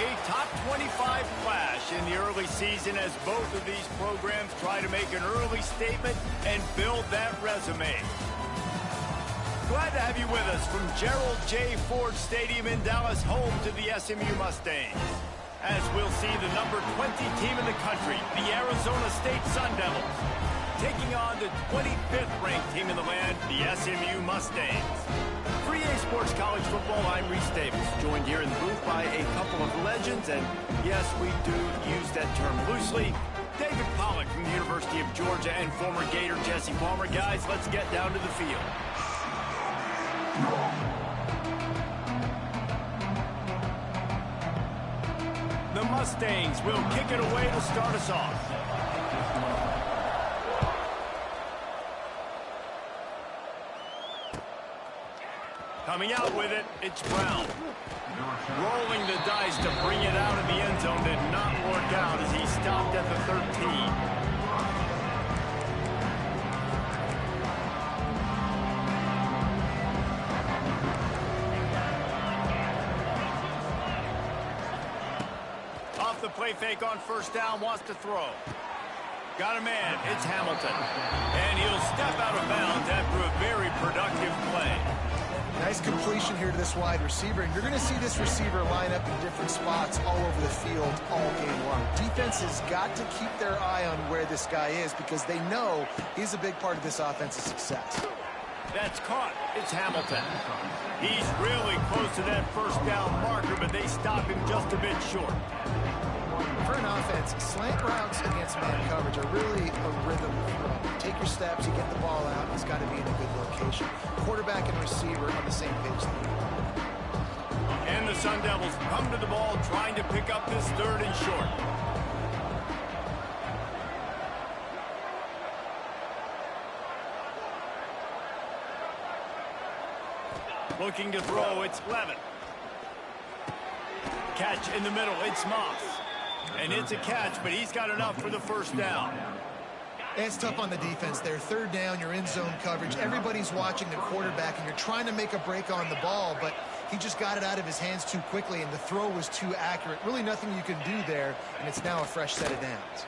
A top 25 flash in the early season as both of these programs try to make an early statement and build that resume. Glad to have you with us from Gerald J. Ford Stadium in Dallas, home to the SMU Mustangs. As we'll see the number 20 team in the country, the Arizona State Sun Devils, taking on the 25th ranked team in the land, the SMU Mustangs. For EA Sports College Football, I'm Reese Davis, joined here in the booth by a couple of legends, and yes, we do use that term loosely. David Pollack from the University of Georgia and former Gator Jesse Palmer. Guys, let's get down to the field. The Mustangs will kick it away to start us off. Coming out with it, it's Brown. Rolling the dice to bring it out of the end zone did not work out as he stopped at the 13. The play fake on first down, wants to throw. Got a man, it's Hamilton. And he'll step out of bounds after a very productive play. Nice completion here to this wide receiver. And you're going to see this receiver line up in different spots all over the field all game long. Defense has got to keep their eye on where this guy is because they know he's a big part of this offense's success. That's caught. It's Hamilton. He's really close to that first down marker, but they stop him just a bit short. For an offense, slant routes against man coverage are really a rhythm throw. Take your steps, you get the ball out, it's got to be in a good location. Quarterback and receiver on the same page. And the Sun Devils come to the ball trying to pick up this third and short. Looking to throw, it's Levin. Catch in the middle, it's Moss. And it's a catch, but he's got enough for the first down. It's tough on the defense there. Third down, you're in zone coverage. Everybody's watching the quarterback, and you're trying to make a break on the ball, but he just got it out of his hands too quickly, and the throw was too accurate. Really nothing you can do there, and it's now a fresh set of downs.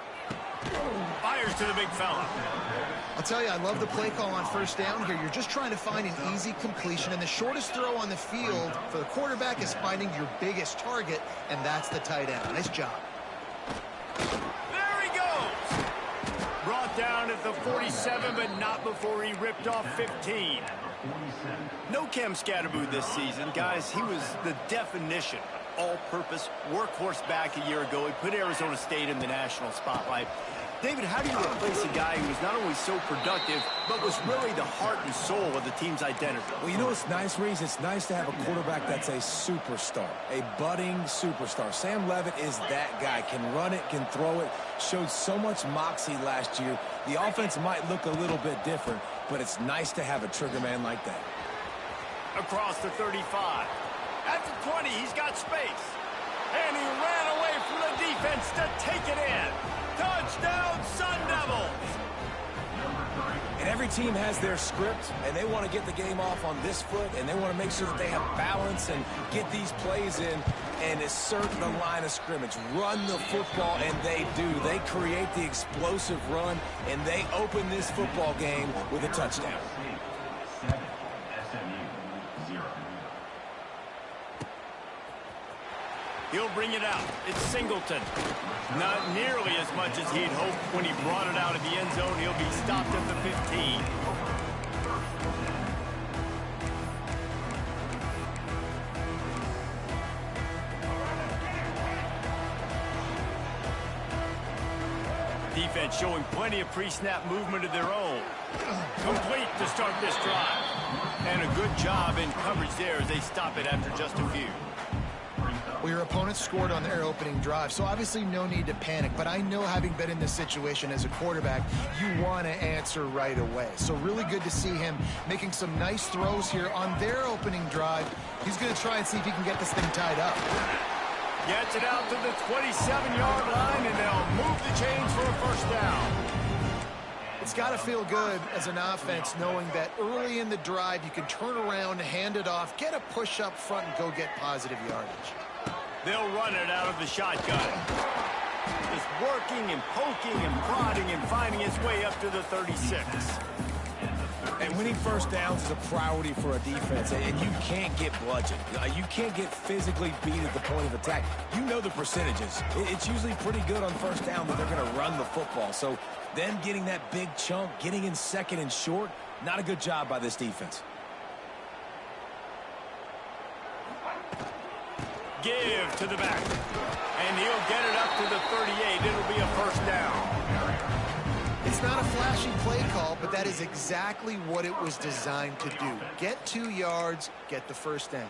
Fires to the big fella. I'll tell you, I love the play call on first down here. You're just trying to find an easy completion, and the shortest throw on the field for the quarterback is finding your biggest target, and that's the tight end. Nice job. There he goes. Brought down at the 47, but not before he ripped off 15. No Cam Scatterboo this season. Guys, he was the definition of all-purpose workhorse back a year ago. He put Arizona State in the national spotlight. David, how do you replace a guy who was not only so productive, but was really the heart and soul of the team's identity? Well, you know what's nice, Reese? It's nice to have a quarterback that's a superstar, a budding superstar. Sam Levitt is that guy. Can run it, can throw it, showed so much moxie last year. The offense might look a little bit different, but it's nice to have a trigger man like that. Across the 35. At the 20, he's got space. And he ran away from the defense to take it in. Touchdown, Sun Devils! And every team has their script, and they want to get the game off on this foot, and they want to make sure that they have balance and get these plays in and assert the line of scrimmage. Run the football, and they do. They create the explosive run, and they open this football game with a touchdown. He'll bring it out. It's Singleton. Not nearly as much as he'd hoped when he brought it out of the end zone. He'll be stopped at the 15. Defense showing plenty of pre-snap movement of their own. Complete to start this drive. And a good job in coverage there as they stop it after just a few. Well, your opponent scored on their opening drive, so obviously no need to panic. But I know, having been in this situation as a quarterback, you want to answer right away. So really good to see him making some nice throws here on their opening drive. He's going to try and see if he can get this thing tied up. Gets it out to the 27-yard line, and they'll move the chains for a first down. It's got to feel good as an offense knowing that early in the drive you can turn around, hand it off, get a push up front, and go get positive yardage. They'll run it out of the shotgun. Just working and poking and prodding and finding his way up to the 36. And winning first downs is a priority for a defense, and you can't get bludgeoned. You can't get physically beat at the point of attack. You know the percentages. It's usually pretty good on first down that they're going to run the football. So them getting that big chunk, getting in second and short, not a good job by this defense. Give to the back. And he'll get it up to the 38. It'll be a first down. It's not a flashy play call, but that is exactly what it was designed to do. Get 2 yards, get the first down.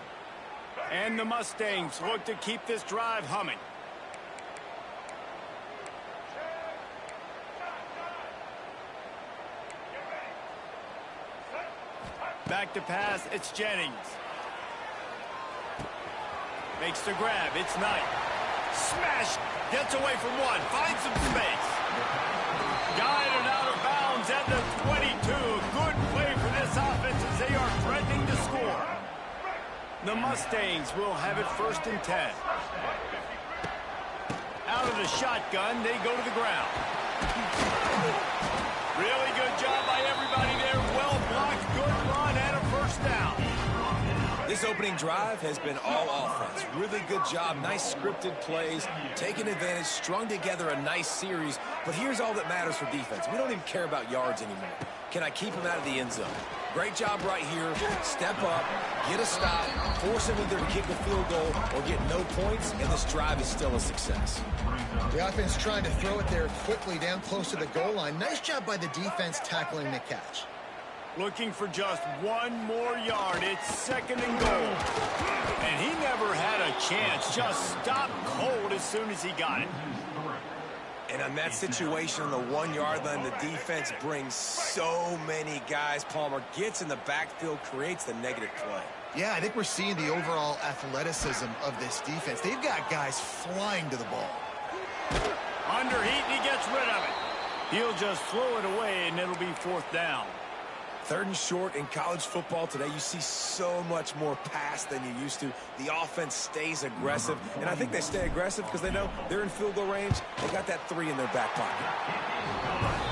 And the Mustangs look to keep this drive humming. Back to pass, it's Jennings. Makes the grab, it's Knight. Smash! Gets away from one, finds some space. Guided out of bounds at the 22. Good play for this offense as they are threatening to score. The Mustangs will have it 1st and 10. Out of the shotgun, they go to the ground. Really good job by everybody there. Well blocked, good run, and a first down. This opening drive has been all offense. Really good job. Nice scripted plays, taking advantage, strung together a nice series. But here's all that matters for defense. We don't even care about yards anymore. Can I keep him out of the end zone? Great job right here. Step up, get a stop, force him either to kick a field goal or get no points, and this drive is still a success. The offense trying to throw it there quickly down close to the goal line. Nice job by the defense tackling the catch. Looking for just 1 more yard. It's 2nd and goal. And he never had a chance. Just stopped cold as soon as he got it. And on that situation on the 1-yard line, the defense brings so many guys. Palmer gets in the backfield, creates the negative play. Yeah, I think we're seeing the overall athleticism of this defense. They've got guys flying to the ball. Under heat, and he gets rid of it. He'll just throw it away, and it'll be 4th down. 3rd and short in college football today. You see so much more pass than you used to. The offense stays aggressive, and I think they stay aggressive because they know they're in field goal range. They got that 3 in their back pocket.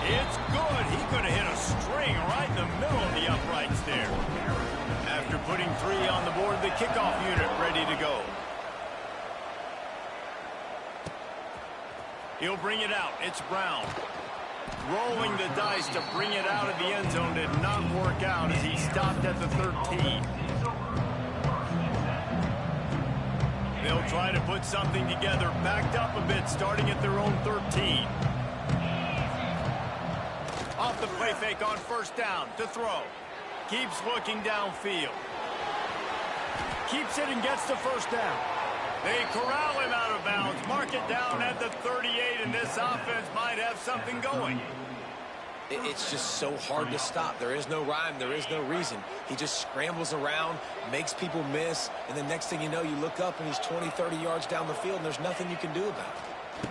It's good. He could have hit a string right in the middle of the uprights there. After putting 3 on the board, the kickoff unit ready to go. He'll bring it out. It's Brown. Rolling the dice to bring it out of the end zone did not work out as he stopped at the 13. They'll try to put something together, backed up a bit, starting at their own 13. Off the play fake on 1st down to throw. Keeps looking downfield. Keeps it and gets the 1st down. They corral him out of bounds, mark it down at the 38, and this offense might have something going. It's just so hard to stop. There is no rhyme. There is no reason. He just scrambles around, makes people miss, and the next thing you know, you look up and he's 20, 30 yards down the field, and there's nothing you can do about it.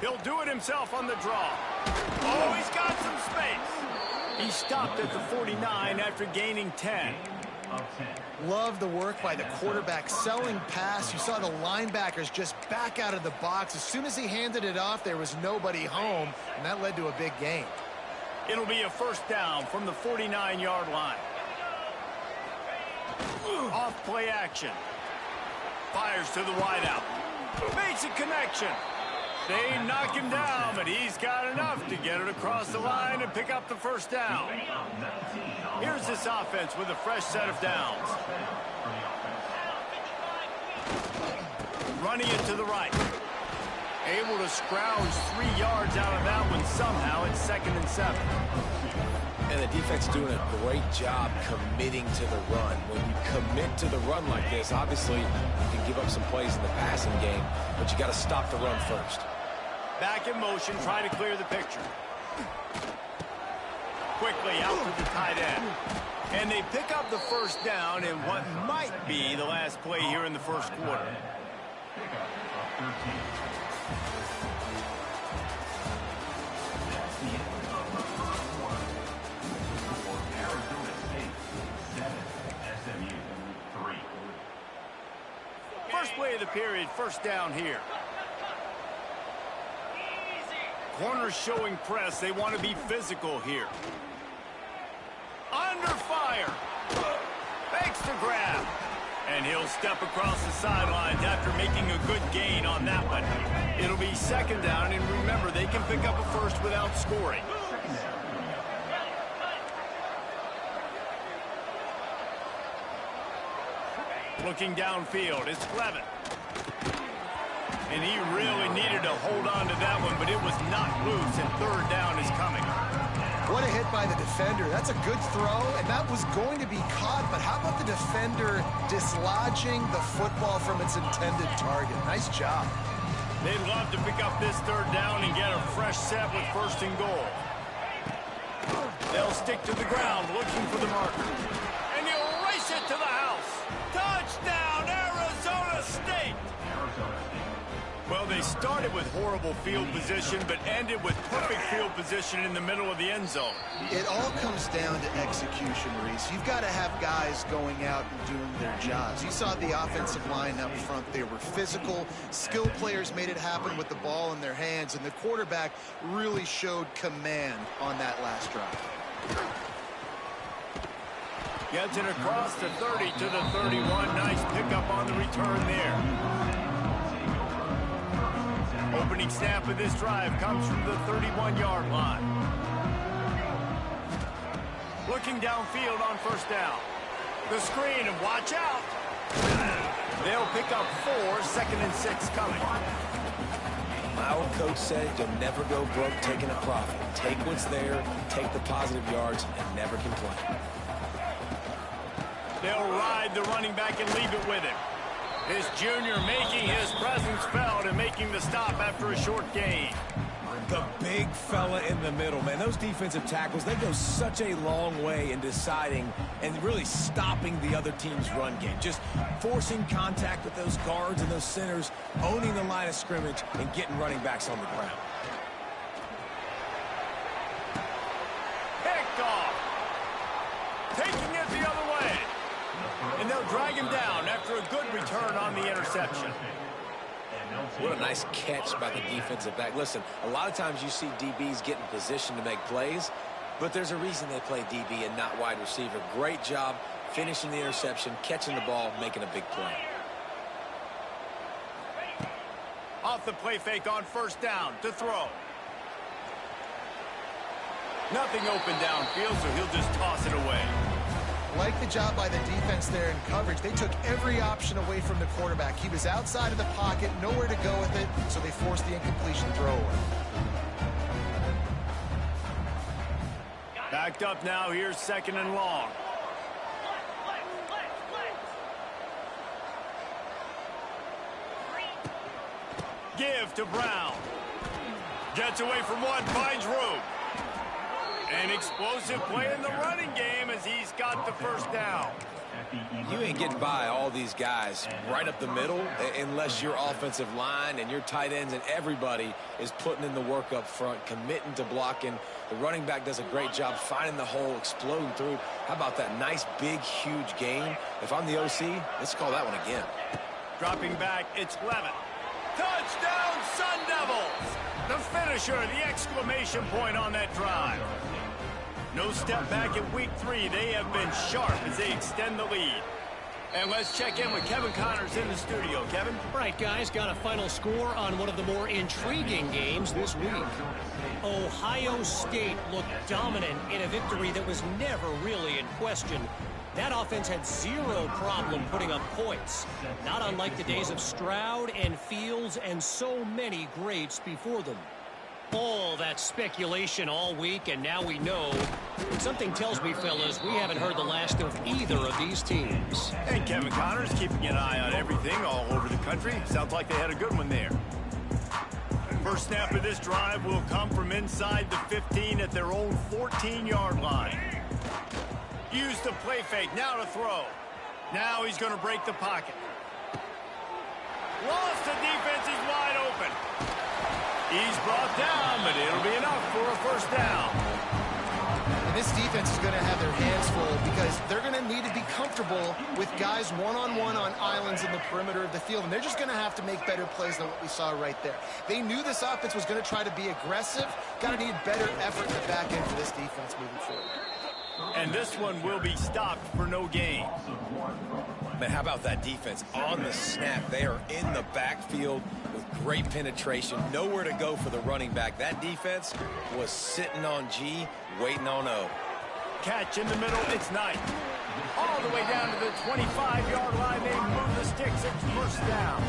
He'll do it himself on the draw. Oh, he's got some space. He stopped at the 49 after gaining 10. Love the work by the quarterback, selling pass. You saw the linebackers just back out of the box. As soon as he handed it off, there was nobody home, and that led to a big gain. It'll be a 1st down from the 49-yard line. Off play action. Fires to the wideout. Makes a connection. They knock him down, but he's got enough to get it across the line and pick up the 1st down. Here's this offense with a fresh set of downs. Running it to the right. Able to scrounge 3 yards out of that one somehow. It's 2nd and 7. And the defense doing a great job committing to the run. When you commit to the run like this, obviously you can give up some plays in the passing game, but you got to stop the run first. Back in motion, trying to clear the picture. Quickly out to the tight end. And they pick up the 1st down in what might be the last play here in the 1st quarter. First play of the period. First down here. Corners showing press. They want to be physical here. Under fire. Fakes the grab. And he'll step across the sidelines after making a good gain on that one. It'll be second down, and remember, they can pick up a first without scoring. Looking downfield, it's Levin. And he really needed to hold on to that one, but it was not loose, and third down is coming. What a hit by the defender. That's a good throw, and that was going to be caught, but how about the defender dislodging the football from its intended target? Nice job. They'd love to pick up this third down and get a fresh set with first and goal. They'll stick to the ground looking for the marker. And he'll race it to the house. Touchdown, Arizona State! Well, they started with horrible field position, but ended with perfect field position in the middle of the end zone. It all comes down to execution, Reese. You've got to have guys going out and doing their jobs. You saw the offensive line up front. They were physical. Skilled players made it happen with the ball in their hands, and the quarterback really showed command on that last drive. Gets it across the 30 to the 31. Nice pickup on the return there. Opening snap of this drive comes from the 31-yard line. Looking downfield on first down. The screen, and watch out. They'll pick up 4, second and 6 coming. My old coach said you'll never go broke taking a profit. Take what's there, take the positive yards, and never complain. They'll ride the running back and leave it with him. This junior making his presence felt and making the stop after a short gain. The big fella in the middle, man. Those defensive tackles, they go such a long way in deciding and really stopping the other team's run game. Just forcing contact with those guards and those centers, owning the line of scrimmage, and getting running backs on the ground. Picked off. Taking it the other way. And they'll drag him down after a good return on the interception. What a nice catch by the defensive back. Listen, a lot of times you see DBs get in position to make plays, but there's a reason they play DB and not wide receiver. Great job finishing the interception, catching the ball, making a big play. Off the play fake on first down to throw. Nothing open downfield, so he'll just toss it away. Like the job by the defense there in coverage. They took every option away from the quarterback. He was outside of the pocket, nowhere to go with it, so they forced the incompletion throwaway. Backed up now, here's second and long. Give to Brown. Gets away from one, finds room. An explosive play in the running game as he's got the first down. You ain't getting by all these guys right up the middle unless your offensive line and your tight ends and everybody is putting in the work up front, committing to blocking. The running back does a great job finding the hole, exploding through. How about that nice, big, huge gain? If I'm the OC, let's call that one again. Dropping back, it's Levin. Touchdown, Sun Devils! The finisher, the exclamation point on that drive. No step back in week 3. They have been sharp as they extend the lead. And let's check in with Kevin Connors in the studio. Kevin? Right, guys, got a final score on one of the more intriguing games this week. Ohio State looked dominant in a victory that was never really in question. That offense had zero problem putting up points, not unlike the days of Stroud and Fields and so many greats before them. All that speculation all week, and now we know. Something tells me, fellas, we haven't heard the last of either of these teams. And Kevin Connors keeping an eye on everything all over the country. Sounds like they had a good one there. First snap of this drive will come from inside the 15 at their own 14-yard line. Use the play fake, now to throw. Now he's going to break the pocket. Lost the defense, he's wide open. He's brought down, but it'll be enough for a first down. And this defense is going to have their hands full because they're going to need to be comfortable with guys one-on-one on islands in the perimeter of the field. And they're just going to have to make better plays than what we saw right there. They knew this offense was going to try to be aggressive. Got to need better effort in the back end for this defense moving forward. And this one will be stopped for no gain. Man, how about that defense? On the snap, they are in the backfield with great penetration. Nowhere to go for the running back. That defense was sitting on G, waiting on O. Catch in the middle, it's Knight. All the way down to the 25-yard line, they move the sticks, it's first down.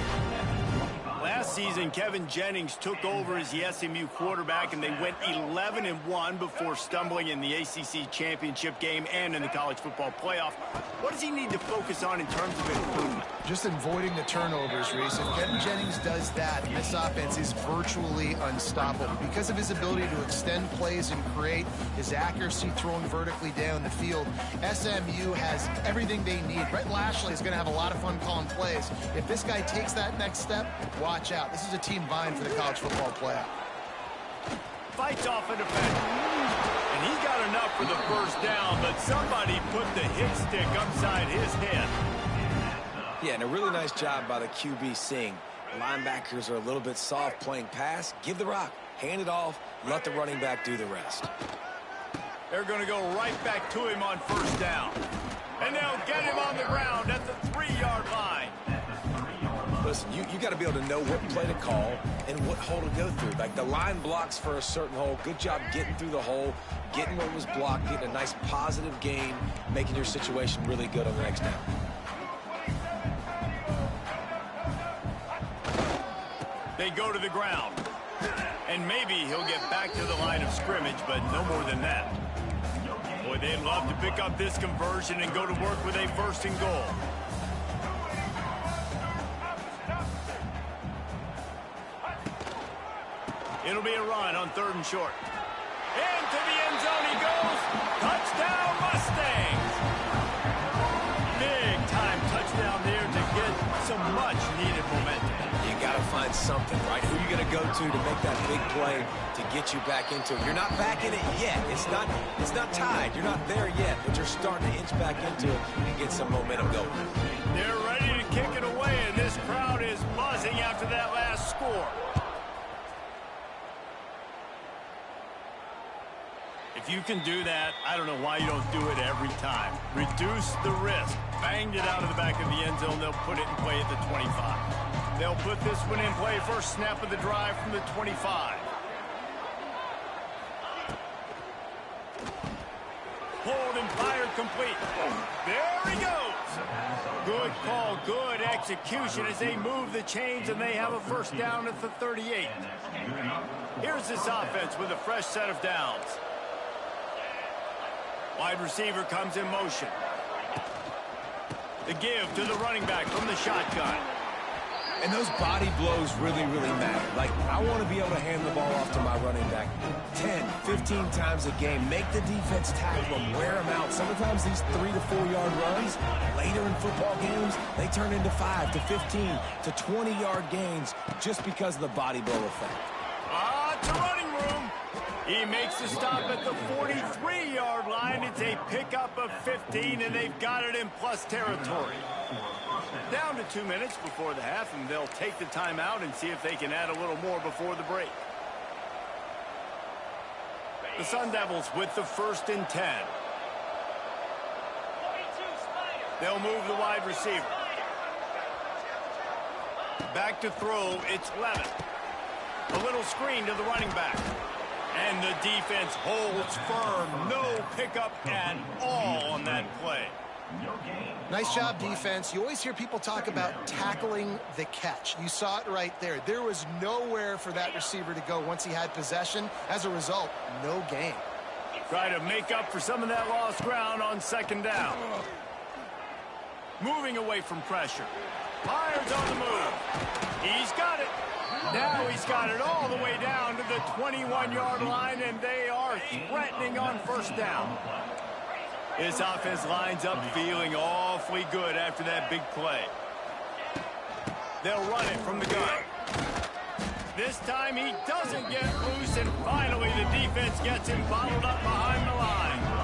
Last season, Kevin Jennings took over as the SMU quarterback, and they went 11-1 before stumbling in the ACC championship game and in the college football playoff. What does he need to focus on in terms of improvement? Just avoiding the turnovers, Reese. If Kevin Jennings does that, this offense is virtually unstoppable. Because of his ability to extend plays and create, his accuracy throwing vertically down the field, SMU has everything they need. Brett Lashley is going to have a lot of fun calling plays. If this guy takes that next step, watch out. This is a team vying for the college football playoff. Fights off a defender. And he got enough for the first down, but somebody put the hit stick upside his head. Yeah, and a really nice job by the QB seeing. Linebackers are a little bit soft playing pass. Give the rock. Hand it off. Let the running back do the rest. They're going to go right back to him on first down. And they'll get him on the ground at the 3-yard line. Listen, you got to be able to know what play to call and what hole to go through. Like the line blocks for a certain hole. Good job getting through the hole, getting what was blocked, getting a nice positive gain, making your situation really good on the next down. They go to the ground. And maybe he'll get back to the line of scrimmage, but no more than that. Boy, they'd love to pick up this conversion and go to work with a 1st and goal. It'll be a run on 3rd and short. Into the end zone he goes. Touchdown, Mustangs. Big time touchdown there to get some much needed momentum. You got to find something, right? Who are you going to go to make that big play to get you back into it? You're not back in it yet. It's not tied. You're not there yet, but you're starting to inch back into it and get some momentum going. They're ready to kick it away, and this crowd is buzzing after that last score. If you can do that, I don't know why you don't do it every time. Reduce the risk. Banged it out of the back of the end zone. They'll put it in play at the 25. They'll put this one in play. First snap of the drive from the 25. Pulled and fired complete. There he goes. Good call, good execution as they move the chains and they have a first down at the 38. Here's this offense with a fresh set of downs. Wide receiver comes in motion. The give to the running back from the shotgun. And those body blows really, really matter. Like, I want to be able to hand the ball off to my running back 10, 15 times a game. Make the defense tackle them, wear them out. Sometimes these 3 to 4 yard runs, later in football games, they turn into 5 to 15 to 20 yard gains just because of the body blow effect. It's a running room. He makes the stop at the 43-yard line. It's a pickup of 15, and they've got it in plus territory. Down to 2 minutes before the half, and they'll take the timeout and see if they can add a little more before the break. The Sun Devils with the 1st and 10. They'll move the wide receiver. Back to throw, it's Levin. A little screen to the running back. And the defense holds firm. No pickup at all on that play. Nice job, defense. You always hear people talk about tackling the catch. You saw it right there. There was nowhere for that receiver to go once he had possession. As a result, no gain. Try to make up for some of that lost ground on 2nd down. Moving away from pressure. Myers on the move. He's got it. Now he's got it all the way down to the 21-yard line, and they are threatening on 1st down. This offense lines up feeling awfully good after that big play. They'll run it from the gun. This time he doesn't get loose, and finally the defense gets him bottled up behind the line.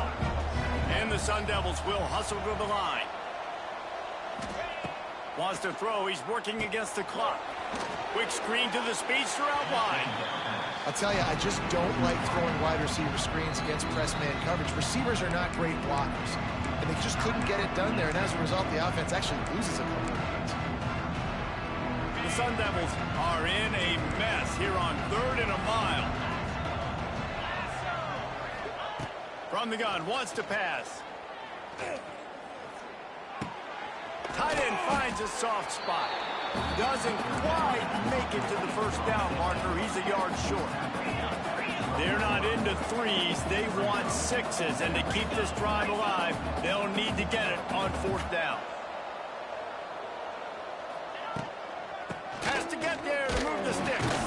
And the Sun Devils will hustle to the line. Wants to throw. He's working against the clock. Quick screen to the speedster out wide. I'll tell you, I just don't like throwing wide receiver screens against press man coverage. Receivers are not great blockers, and they just couldn't get it done there. And as a result, the offense actually loses a couple of points. The Sun Devils are in a mess here on 3rd and a mile. From the gun, wants to pass. Tight end finds a soft spot. Doesn't quite make it to the first down marker. He's a yard short. They're not into threes. They want 6s. And to keep this drive alive, they'll need to get it on 4th down. Has to get there to move the sticks.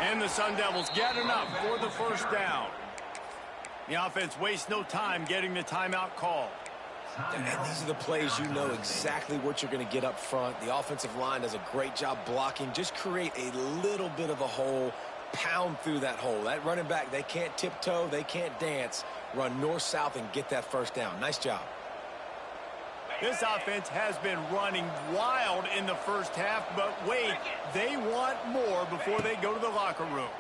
And the Sun Devils get enough for the first down. The offense wastes no time getting the timeout call. And these are the plays you know exactly what you're going to get up front. The offensive line does a great job blocking. Just create a little bit of a hole, pound through that hole. That running back, they can't tiptoe, they can't dance. Run north-south and get that first down. Nice job. This offense has been running wild in the first half, but wait, they want more before they go to the locker room.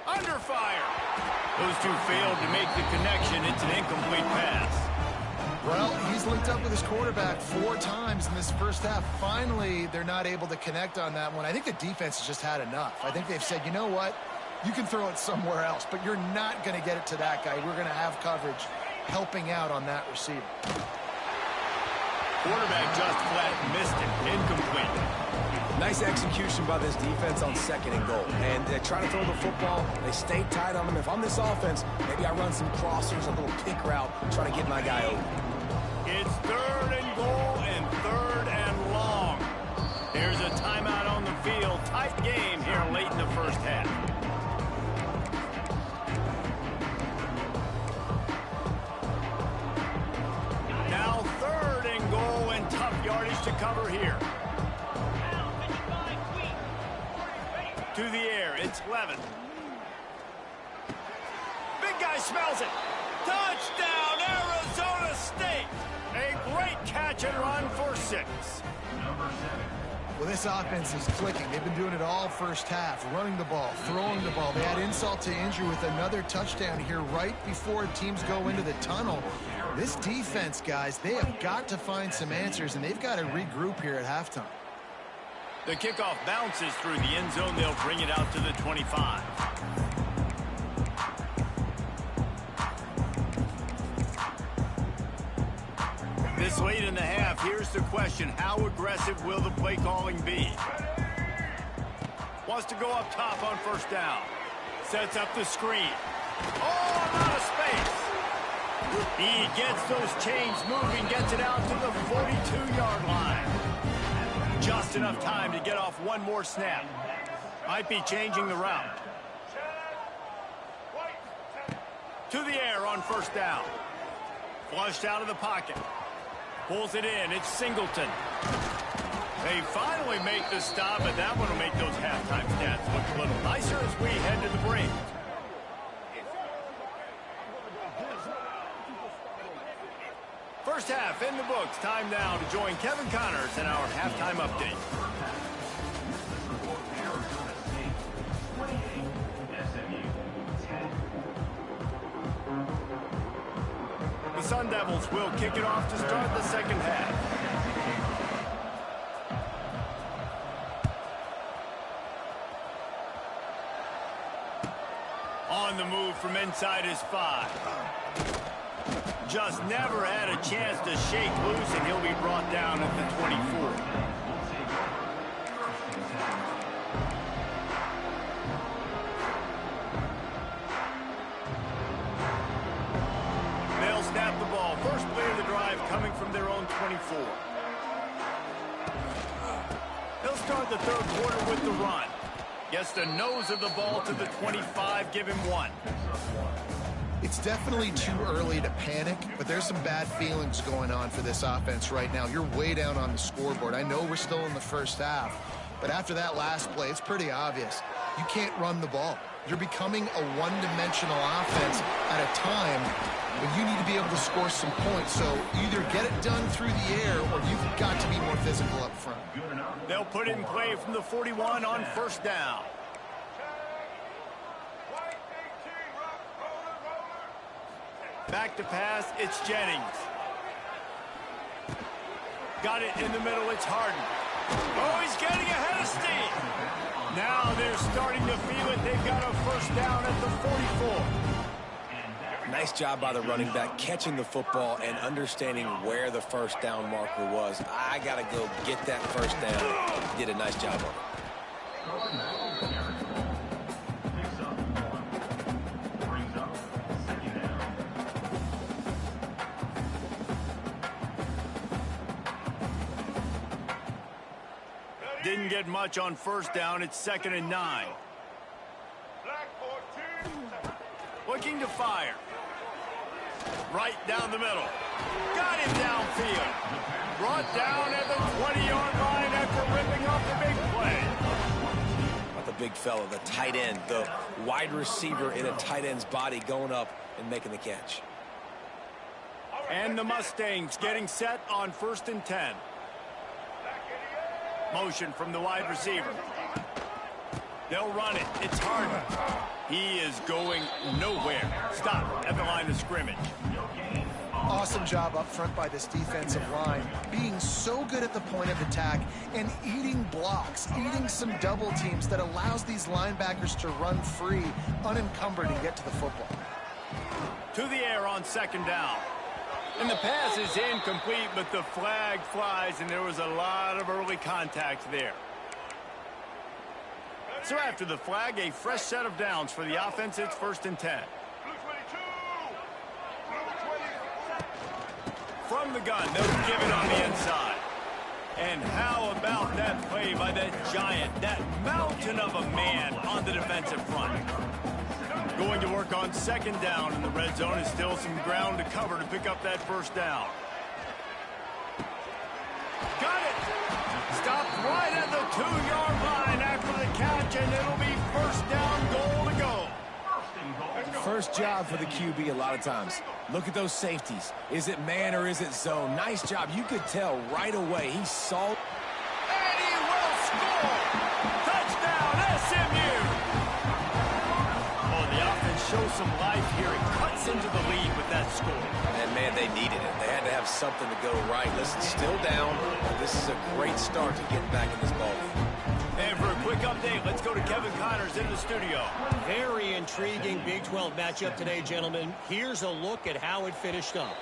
Under fire. Those two failed to make the connection. It's an incomplete pass. Well, he's linked up with his quarterback 4 times in this first half. Finally, they're not able to connect on that one. I think the defense has just had enough. I think they've said, you know what? You can throw it somewhere else, but you're not going to get it to that guy. We're going to have coverage helping out on that receiver. Quarterback just flat missed it. Incomplete. Nice execution by this defense on 2nd and goal. And they try to throw the football. They stay tight on them. If I'm this offense, maybe I run some crossers, a little pick route, try to get my guy over. It's 3rd and goal and 3rd and long. There's a timeout on the field. Tight game here late in the first half. Now 3rd and goal and tough yardage to cover here. To the air, it's Levin. Big guy smells it. Touchdown, Arizona State. A great catch and run for 6. Well, this offense is clicking. They've been doing it all first half, running the ball, throwing the ball. They had insult to injury with another touchdown here right before teams go into the tunnel. This defense, guys, they have got to find some answers, and they've got to regroup here at halftime. The kickoff bounces through the end zone. They'll bring it out to the 25. This late in the half, here's the question. How aggressive will the play calling be? Wants to go up top on 1st down. Sets up the screen. Oh, I'm out of space. He gets those chains moving, gets it out to the 42-yard line. Just enough time to get off one more snap. Might be changing the route. To the air on 1st down. Flushed out of the pocket. Pulls it in. It's Singleton. They finally make the stop, but that one will make those halftime stats look a little nicer as we head to the break. First half in the books. Time now to join Kevin Connors in our halftime update. The Sun Devils will kick it off to start the second half. On the move from inside his 5. Just never had a chance to shake loose, and he'll be brought down at the 24. They'll snap the ball. First play of the drive coming from their own 24. They'll start the 3rd quarter with the run. Gets the nose of the ball to the 25, give him 1. It's definitely too early to panic, but there's some bad feelings going on for this offense right now. You're way down on the scoreboard. I know we're still in the first half, but after that last play, it's pretty obvious. You can't run the ball. You're becoming a one-dimensional offense at a time when you need to be able to score some points. So either get it done through the air or you've got to be more physical up front. They'll put it in play from the 41 on first down. Back to pass, it's Jennings. Got it in the middle, it's Harden. Oh, he's getting ahead of steam. Now they're starting to feel it. They've got a first down at the 44. Nice job by the running back, catching the football and understanding where the first down marker was. I got to go get that first down. Did a nice job of it. Didn't get much on first down. It's 2nd and 9. Looking to fire. Right down the middle. Got him downfield. Brought down at the 20-yard line after ripping off the big play. Not the big fella, the tight end, the wide receiver in a tight end's body going up and making the catch. And the Mustangs getting set on 1st and 10. Motion from the wide receiver. They'll run it. It's Harden. He is going nowhere. Stop at the line of scrimmage. Awesome job up front by this defensive line, being so good at the point of attack and eating blocks, eating some double teams that allows these linebackers to run free, unencumbered, and get to the football. To the air on 2nd down. And the pass is incomplete, but the flag flies, and there was a lot of early contact there. So after the flag, a fresh set of downs for the offense. It's 1st and 10. From the gun, they'll give it on the inside. And how about that play by that giant, that mountain of a man on the defensive front? Going to work on 2nd down in the red zone. Is still some ground to cover to pick up that first down. Got it! Stopped right at the 2-yard line after the catch, and it'll be first down, goal to go. First job for the QB a lot of times. Look at those safeties. Is it man or is it zone? Nice job. You could tell right away he saw. And he will score! Touchdown, SMU! Oh, the offense shows some life here. It cuts into the lead with that score. And, man, they needed it. They had to have something to go right. Listen, still down. This is a great start to getting back in this ball game. And for a quick update, let's go to Kevin Connors in the studio. Very intriguing Big 12 matchup today, gentlemen. Here's a look at how it finished up.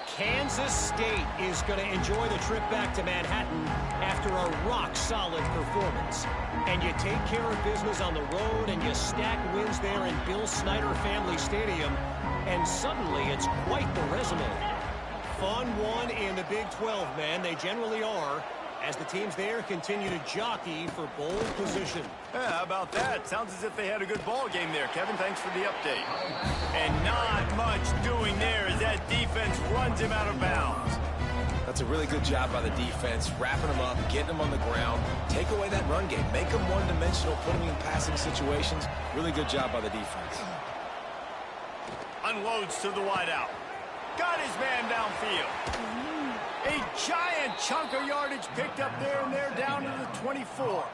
Kansas State is going to enjoy the trip back to Manhattan after a rock-solid performance. And you take care of business on the road and you stack wins there in Bill Snyder Family Stadium, and suddenly it's quite the resume. Fun one in the Big 12, man. They generally are, as the teams there continue to jockey for bowl position. Yeah, how about that? Sounds as if they had a good ball game there. Kevin, thanks for the update. And not much doing there as that defense runs him out of bounds. That's a really good job by the defense, wrapping them up, getting them on the ground, take away that run game, make them one-dimensional, put them in passing situations. Really good job by the defense. Unloads to the wideout. Got his man downfield. A giant chunk of yardage picked up there, and they're down to the 24.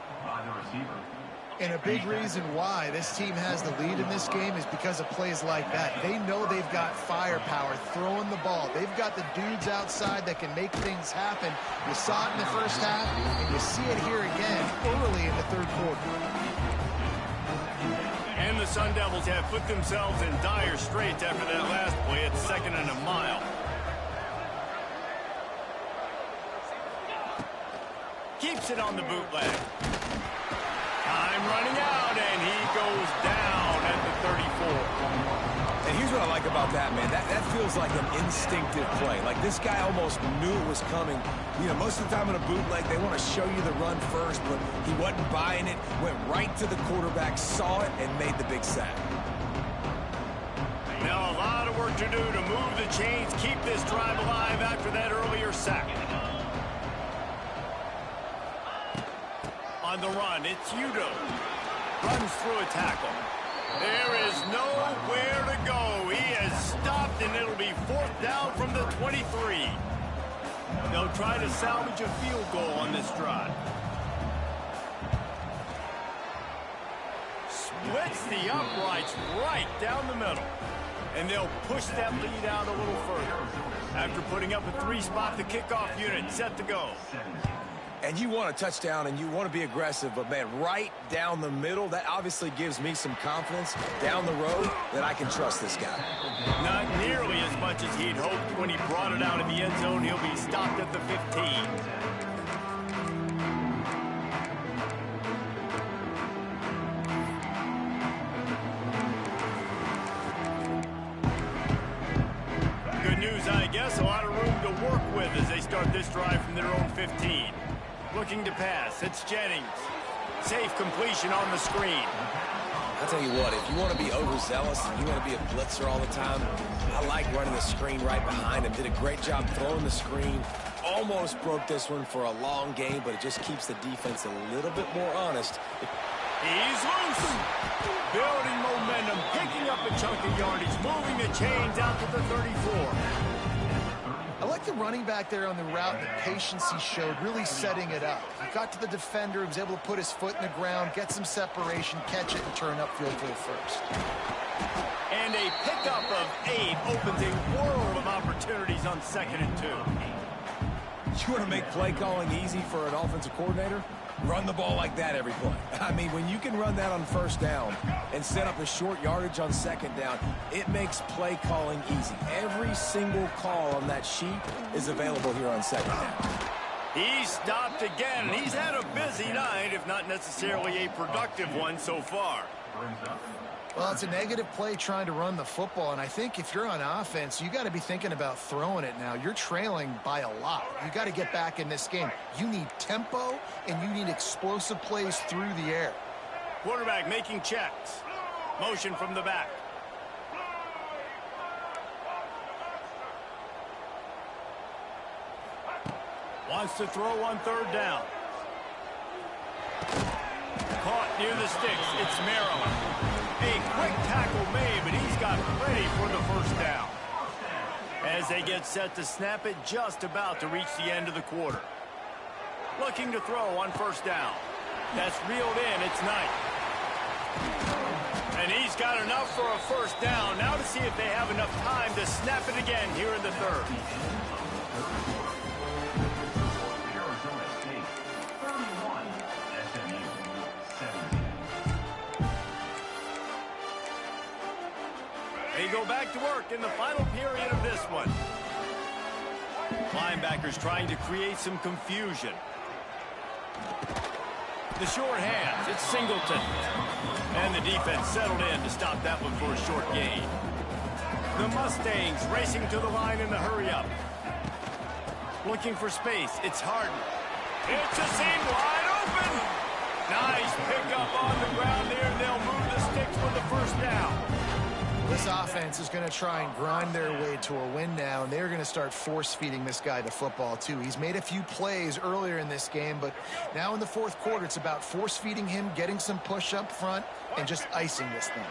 And a big reason why this team has the lead in this game is because of plays like that. They know they've got firepower throwing the ball. They've got the dudes outside that can make things happen. You saw it in the first half, and you see it here again early in the third quarter. And the Sun Devils have put themselves in dire straits after that last play. It's 2nd and a mile. Keeps it on the bootleg. Time running out, and he goes down at the 34. And here's what I like about that, man. That feels like an instinctive play. Like this guy almost knew it was coming. You know, most of the time in a bootleg, they want to show you the run first, but he wasn't buying it, went right to the quarterback, saw it, and made the big sack. Now a lot of work to do to move the chains, keep this drive alive after that earlier sack. On the run, it's Udo. Runs through a tackle. There is nowhere to go. He has stopped, and it'll be 4th down from the 23. They'll try to salvage a field goal on this drive. Splits the uprights right down the middle. And they'll push that lead out a little further. After putting up a 3-spot, the kickoff unit set to go. And you want a touchdown and you want to be aggressive, but man, right down the middle, that obviously gives me some confidence down the road that I can trust this guy. Not nearly as much as he'd hoped when he brought it out in the end zone. He'll be stopped at the 15. Good news, I guess. A lot of room to work with as they start this drive from their own 15. Looking to pass. It's Jennings. Safe completion on the screen. I'll tell you what, if you want to be overzealous, if you want to be a blitzer all the time, I like running the screen right behind him. Did a great job throwing the screen. Almost broke this one for a long game, but it just keeps the defense a little bit more honest. He's loose. Building momentum, picking up a chunk of yardage, moving the chains out to the 34. I like the running back there on the route, the patience he showed, really setting it up. He got to the defender, he was able to put his foot in the ground, get some separation, catch it, and turn upfield for the first. And a pickup of 8 opens a world of opportunities on 2nd and 2. You want to make play calling easy for an offensive coordinator? Run the ball like that every play. I mean, when you can run that on 1st down and set up a short yardage on 2nd down, it makes play calling easy. Every single call on that sheet is available here on 2nd down. He's stopped again. He's had a busy night, if not necessarily a productive one so far. Well, it's a negative play trying to run the football, and I think if you're on offense, you got to be thinking about throwing it now. You're trailing by a lot. You got to get back in this game. You need tempo, and you need explosive plays through the air. Quarterback making checks. Motion from the back. Wants to throw on 3rd down. Caught near the sticks. It's Maryland. A quick tackle made, but he's got ready for the 1st down. As they get set to snap it, just about to reach the end of the quarter. Looking to throw on 1st down. That's reeled in. It's Knight. And he's got enough for a 1st down. Now to see if they have enough time to snap it again here in the 3rd. They go back to work in the final period of this one. Linebackers trying to create some confusion. The short hands, it's Singleton. And the defense settled in to stop that one for a short gain. The Mustangs racing to the line in the hurry-up. Looking for space, it's Harden. It's a seam wide open. Nice pickup on the ground there. They'll move the sticks for the 1st down. This offense is going to try and grind their way to a win now, and they're going to start force-feeding this guy the football, too. He's made a few plays earlier in this game, but now in the 4th quarter, it's about force-feeding him, getting some push up front, and just icing this thing.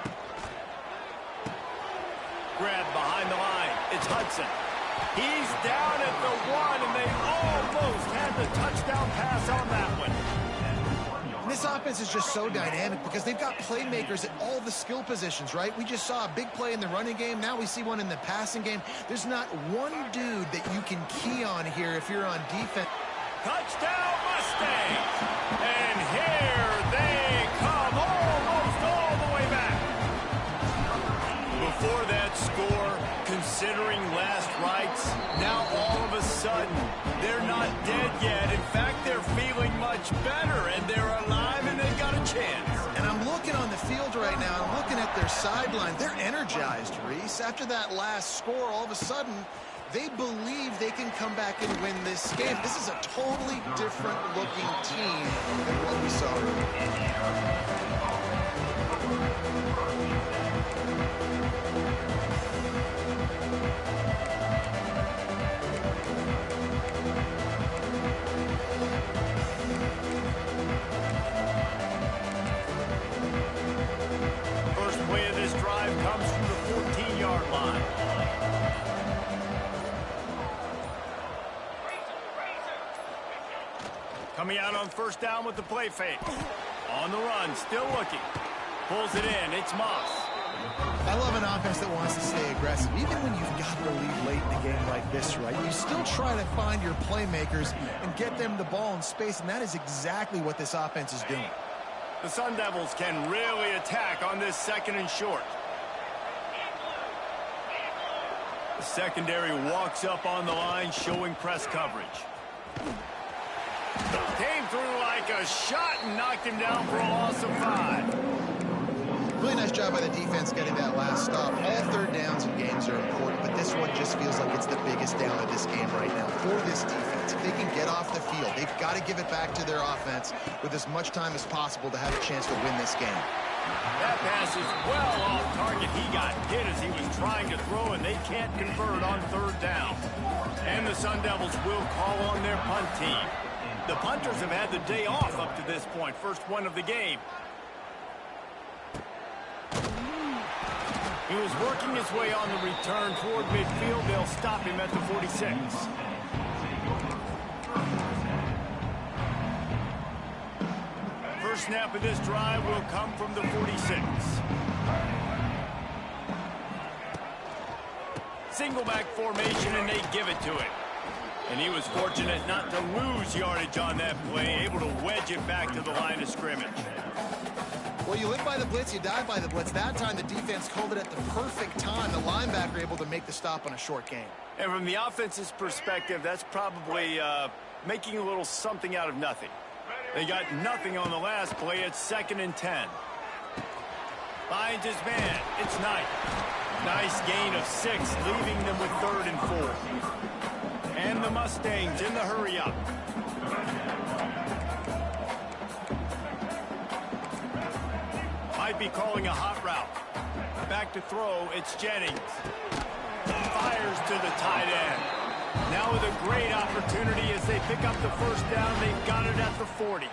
Grab behind the line. It's Hudson. He's down at the 1, and they almost had the touchdown pass on that one. And this offense is just so dynamic because they've got playmakers at all the skill positions, right? We just saw a big play in the running game. Now we see one in the passing game. There's not one dude that you can key on here if you're on defense. Touchdown Mustangs! And here they come, almost all the way back. Before that score, considering last rites, now all of a sudden, they're not dead yet. In fact, they're feeling much better, and they're alive, and they've got a chance. And I'm looking on the field right now. I'm looking at their sideline. They're energized, Reese. After that last score, all of a sudden, they believe they can come back and win this game. This is a totally different looking team than what we saw earlier. Coming out on first down with the play fake. On the run, still looking. Pulls it in. It's Moss. I love an offense that wants to stay aggressive. Even when you've got the lead late in the game like this, right? You still try to find your playmakers and get them the ball in space, and that is exactly what this offense is doing. The Sun Devils can really attack on this second and short. The secondary walks up on the line, showing press coverage. Came through like a shot and knocked him down for a loss of 5. Really nice job by the defense getting that last stop. All third downs in games are important, but this one just feels like it's the biggest down of this game right now for this defense. If they can get off the field, they've got to give it back to their offense with as much time as possible to have a chance to win this game. That pass is well off target. He got hit as he was trying to throw, and they can't convert on third down. And the Sun Devils will call on their punt team. The punters have had the day off up to this point. First one of the game. He was working his way on the return toward midfield. They'll stop him at the 46. First snap of this drive will come from the 46. Single back formation, and they give it to him. And he was fortunate not to lose yardage on that play, able to wedge it back to the line of scrimmage. Well, you live by the blitz, you die by the blitz. That time the defense called it at the perfect time. The linebacker able to make the stop on a short gain. And from the offense's perspective, that's probably making a little something out of nothing. They got nothing on the last play. It's 2nd and 10. Finds his man. It's Knight. Nice gain of 6, leaving them with 3rd and 4. And the Mustangs in the hurry-up. Might be calling a hot route. Back to throw, it's Jennings. Fires to the tight end. Now with a great opportunity as they pick up the first down. They've got it at the 40.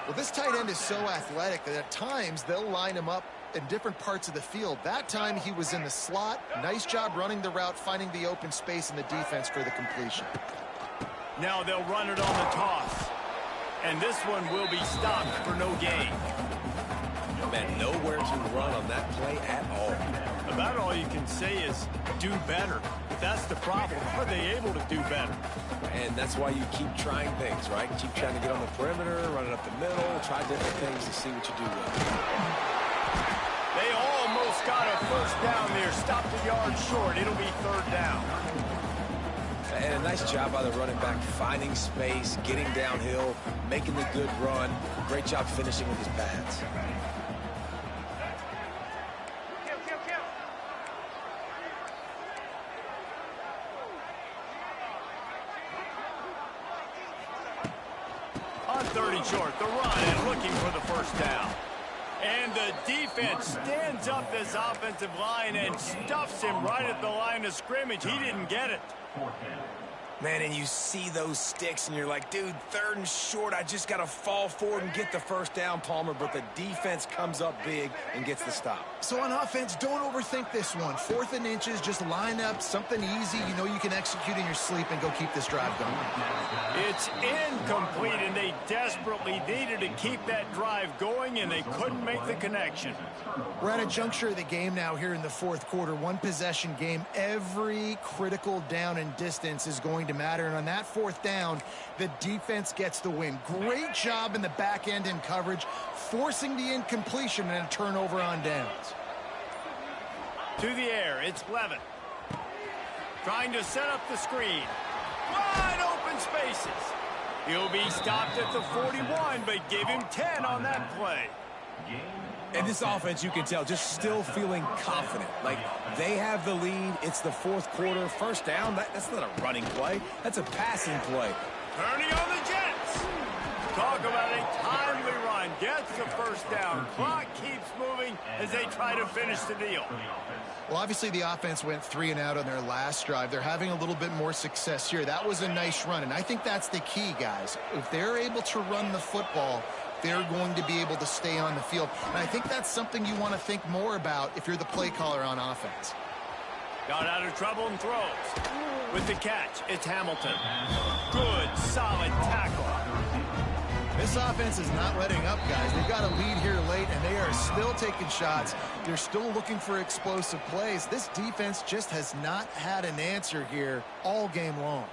Well, this tight end is so athletic that at times they'll line him up in different parts of the field. That time he was in the slot. Nice job running the route, finding the open space in the defense for the completion. Now they'll run it on the toss. And this one will be stopped for no gain. Man, nowhere to run on that play at all. About all you can say is do better. If that's the problem, are they able to do better? And that's why you keep trying things, right? Keep trying to get on the perimeter, run it up the middle, try different things to see what you do with it. They almost got a first down there. Stopped a yard short. It'll be 3rd down. And a nice job by the running back, finding space, getting downhill, making the good run. Great job finishing with his pads. On 3rd and short, the run and looking for the first down. And the defense stands up this offensive line and stuffs him right at the line of scrimmage. He didn't get it. Man, and you see those sticks, and you're like, dude, 3rd and short, I just got to fall forward and get the first down, Palmer, but the defense comes up big and gets the stop. So on offense, don't overthink this one. 4th and inches, just line up something easy you know you can execute in your sleep and go keep this drive going. It's incomplete, and they desperately needed to keep that drive going, and they couldn't make the connection. We're at a juncture of the game now here in the 4th quarter. One possession game. Every critical down and distance is going to matter. And on that 4th down, the defense gets the win. Great job in the back end in coverage, forcing the incompletion and a turnover on downs. To the air, it's Levin. Trying to set up the screen. Wide open spaces. He'll be stopped at the 41, but give him 10 on that play. And this offense, you can tell, just still feeling confident. Like, they have the lead. It's the 4th quarter. First down, that's not a running play. That's a passing play. Turning on the Jets. Talk about a timely run. Gets the first down. Clock keeps moving as they try to finish the deal. Well, obviously the offense went 3 and out on their last drive. They're having a little bit more success here. That was a nice run, and I think that's the key, guys. If they're able to run the football, they're going to be able to stay on the field. And I think that's something you want to think more about if you're the play caller on offense. Got out of trouble and throws. With the catch, it's Hamilton. Good, solid tackle. This offense is not letting up, guys. They've got a lead here late, and they are still taking shots. They're still looking for explosive plays. This defense just has not had an answer here all game long.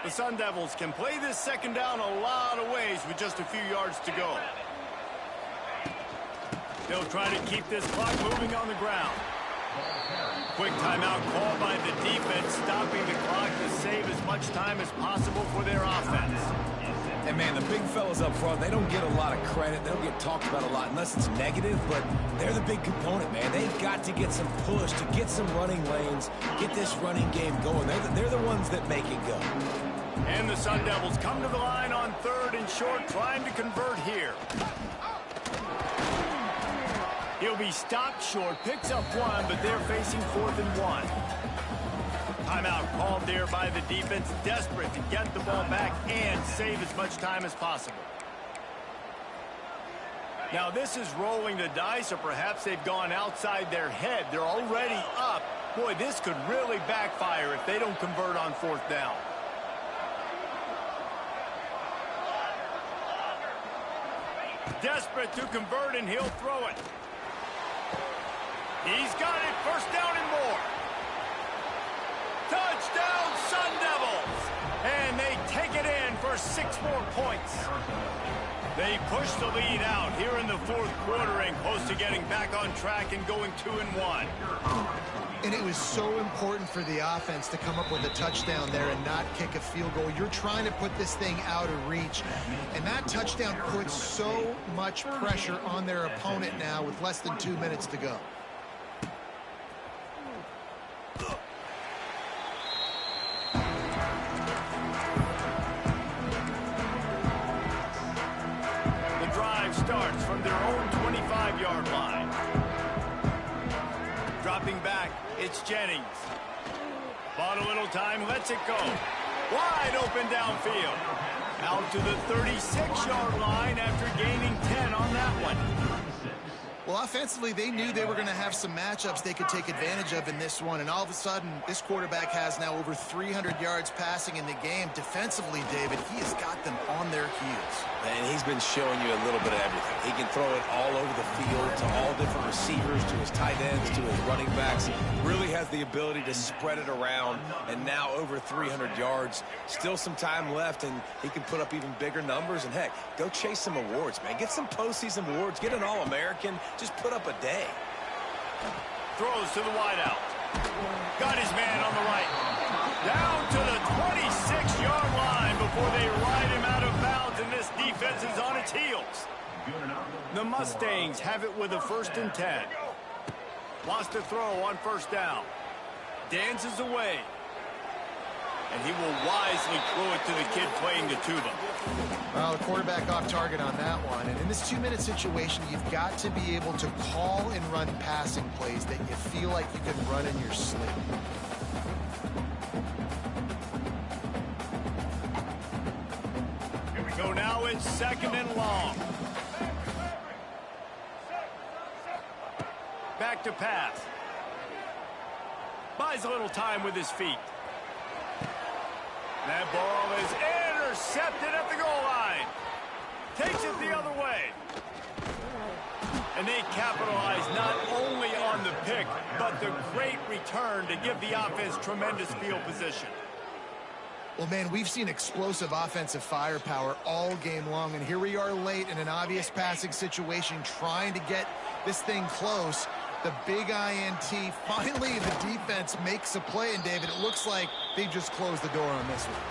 The Sun Devils can play this second down a lot of ways with just a few yards to go. They'll try to keep this clock moving on the ground. Quick timeout called by the defense, stopping the clock to save as much time as possible for their offense. And, man, the big fellas up front, they don't get a lot of credit. They don't get talked about a lot unless it's negative, but they're the big component, man. They've got to get some push, to get some running lanes, get this running game going. They're the ones that make it go. And the Sun Devils come to the line on 3rd and short, trying to convert here. He'll be stopped short, picks up 1, but they're facing 4th and 1. Timeout called there by the defense, desperate to get the ball back and save as much time as possible. Now this is rolling the dice, or perhaps they've gone outside their head. They're already up. Boy, this could really backfire if they don't convert on 4th down. Desperate to convert, and he'll throw it. He's got it. 1st down and more. Touchdown, Sun Devils. And they take it in for 6 more points. They push the lead out here in the 4th quarter and close to getting back on track and going 2-1. And it was so important for the offense to come up with a touchdown there and not kick a field goal. You're trying to put this thing out of reach. And that touchdown puts so much pressure on their opponent now with less than 2 minutes to go. The drive starts from their own 25-yard line. Dropping back, it's Jennings. Bought a little time, lets it go. Wide open downfield. Out to the 36-yard line after gaining 10 on that one. Well, offensively, they knew they were going to have some matchups they could take advantage of in this one, and all of a sudden, this quarterback has now over 300 yards passing in the game. Defensively, David, he has got them on their heels. And he's been showing you a little bit of everything. He can throw it all over the field to all different receivers, to his tight ends, to his running backs. Really has the ability to spread it around, and now over 300 yards. Still some time left, and he can put up even bigger numbers. And, heck, go chase some awards, man. Get some postseason awards. Get an All-American. Just put up a day. Throws to the wideout. Got his man on the right. Down to the 26-yard line before they ride him out of bounds, and this defense is on its heels. The Mustangs have it with a 1st and 10. Lost a throw on 1st down. Dances away. And he will wisely throw it to the kid playing the tuba. Well, the quarterback off target on that one. And in this 2-minute situation, you've got to be able to call and run passing plays that you feel like you can run in your sleep. Here we go now. It's 2nd and long. Back to pass. Buys a little time with his feet. That ball is intercepted at the goal line. Takes it the other way. And they capitalize not only on the pick, but the great return to give the offense tremendous field position. Well, man, we've seen explosive offensive firepower all game long, and here we are late in an obvious passing situation trying to get this thing close. The big INT, finally the defense makes a play, and David, it looks like they just closed the door on this one.